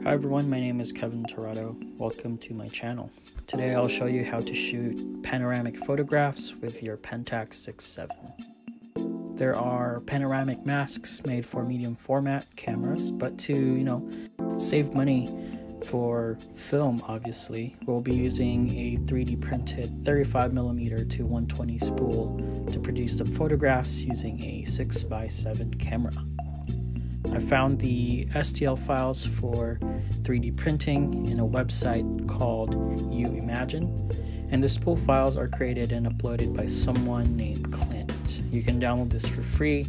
Hi everyone, my name is Kevin Torado. Welcome to my channel. Today I'll show you how to shoot panoramic photographs with your Pentax 6.7. There are panoramic masks made for medium format cameras, but to, save money for film, obviously, we'll be using a 3D printed 35mm to 120 spool to produce the photographs using a 6x7 camera. I found the STL files for 3D printing in a website called Imagine, and the spool files are created and uploaded by someone named Clint. You can download this for free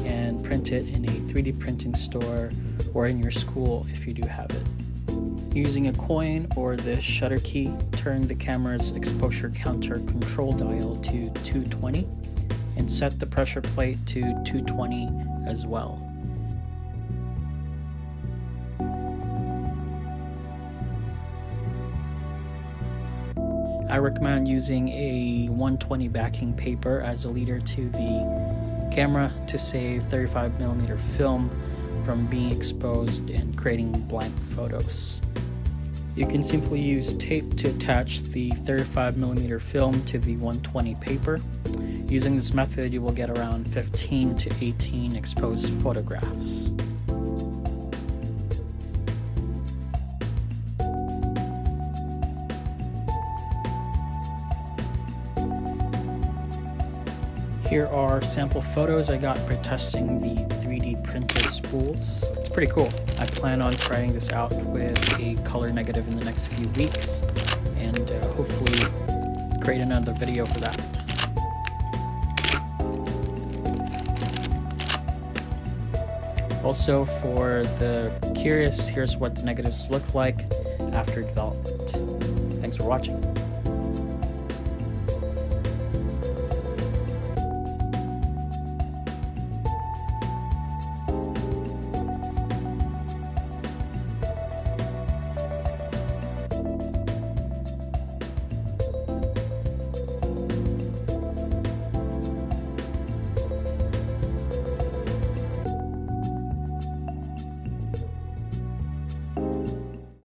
and print it in a 3D printing store or in your school if you do have it. Using a coin or the shutter key, turn the camera's exposure counter control dial to 220 and set the pressure plate to 220 as well. I recommend using a 120 backing paper as a leader to the camera to save 35mm film from being exposed and creating blank photos. You can simply use tape to attach the 35mm film to the 120 paper. Using this method, you will get around 15 to 18 exposed photographs. Here are sample photos I got by testing the 3D printed spools. It's pretty cool. I plan on trying this out with a color negative in the next few weeks and hopefully create another video for that. Also, for the curious, here's what the negatives look like after development. Thanks for watching.